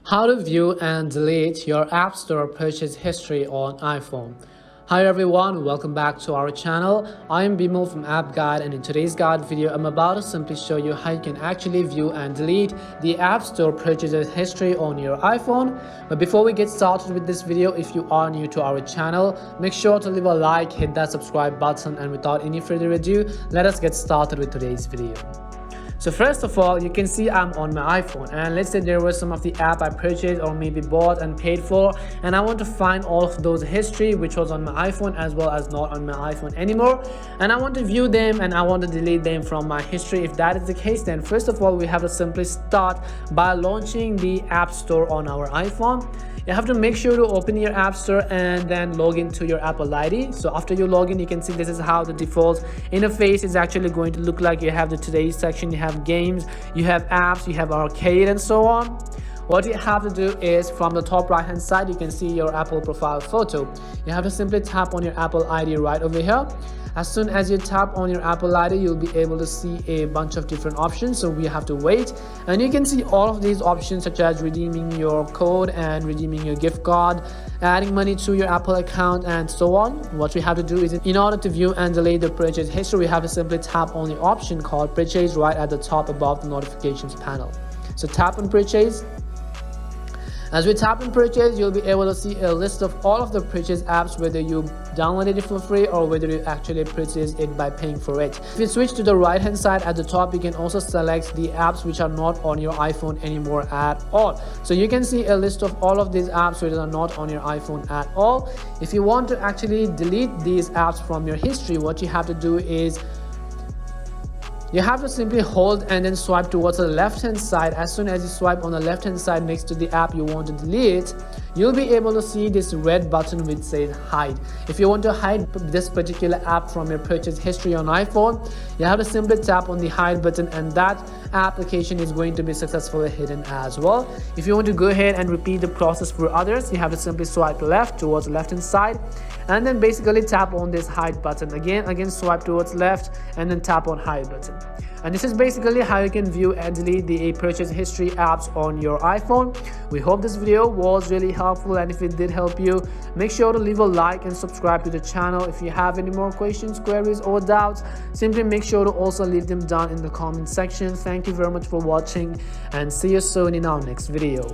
How to view and delete your App Store purchase history on iPhone. Hi everyone, welcome back to our channel. I am Bimal from App Guide, and in today's guide video I'm about to simply show you how you can actually view and delete the App Store purchases history on your iPhone. But before we get started with this video, if you are new to our channel, make sure to leave a like, hit that subscribe button, and without any further ado, let us get started with today's video. So first of all, you can see I'm on my iPhone, and let's say there was some of the app I purchased or maybe bought and paid for, and I want to find all of those history which was on my iPhone as well as not on my iPhone anymore, and I want to view them and I want to delete them from my history. If that is the case, then first of all we have to simply start by launching the App Store on our iPhone. You have to make sure to open your App Store and then log into your Apple ID. So after you log in, you can see this is how the default interface is actually going to look like. You have the today's section, you have games, you have apps, you have arcade, and so on. What you have to do is from the top right hand side, you can see your Apple profile photo. You have to simply tap on your Apple ID right over here. As soon as you tap on your Apple ID, you'll be able to see a bunch of different options. So we have to wait, and you can see all of these options such as redeeming your code and redeeming your gift card, adding money to your Apple account, and so on. What we have to do is, in order to view and delete the purchase history, we have to simply tap on the option called purchase right at the top above the notifications panel. So tap on purchase. As we tap on purchase, you'll be able to see a list of all of the purchase apps, whether you downloaded it for free or whether you actually purchased it by paying for it. If you switch to the right hand side at the top, you can also select the apps which are not on your iPhone anymore at all. So you can see a list of all of these apps which are not on your iPhone at all. If you want to actually delete these apps from your history, what you have to do is you have to simply hold and then swipe towards the left hand side. As soon as you swipe on the left hand side next to the app you want to delete, you'll be able to see this red button which says hide. If you want to hide this particular app from your purchase history on iPhone, you have to simply tap on the hide button, and that application is going to be successfully hidden as well. If you want to go ahead and repeat the process for others, you have to simply swipe left towards the left hand side and then basically tap on this hide button again swipe towards left and then tap on hide button. And this is basically how you can view and delete the purchase history apps on your iPhone. We hope this video was really helpful, and if it did help you, make sure to leave a like and subscribe to the channel. If you have any more questions, queries, or doubts, simply make sure to also leave them down in the comment section. Thank you very much for watching, and see you soon in our next video.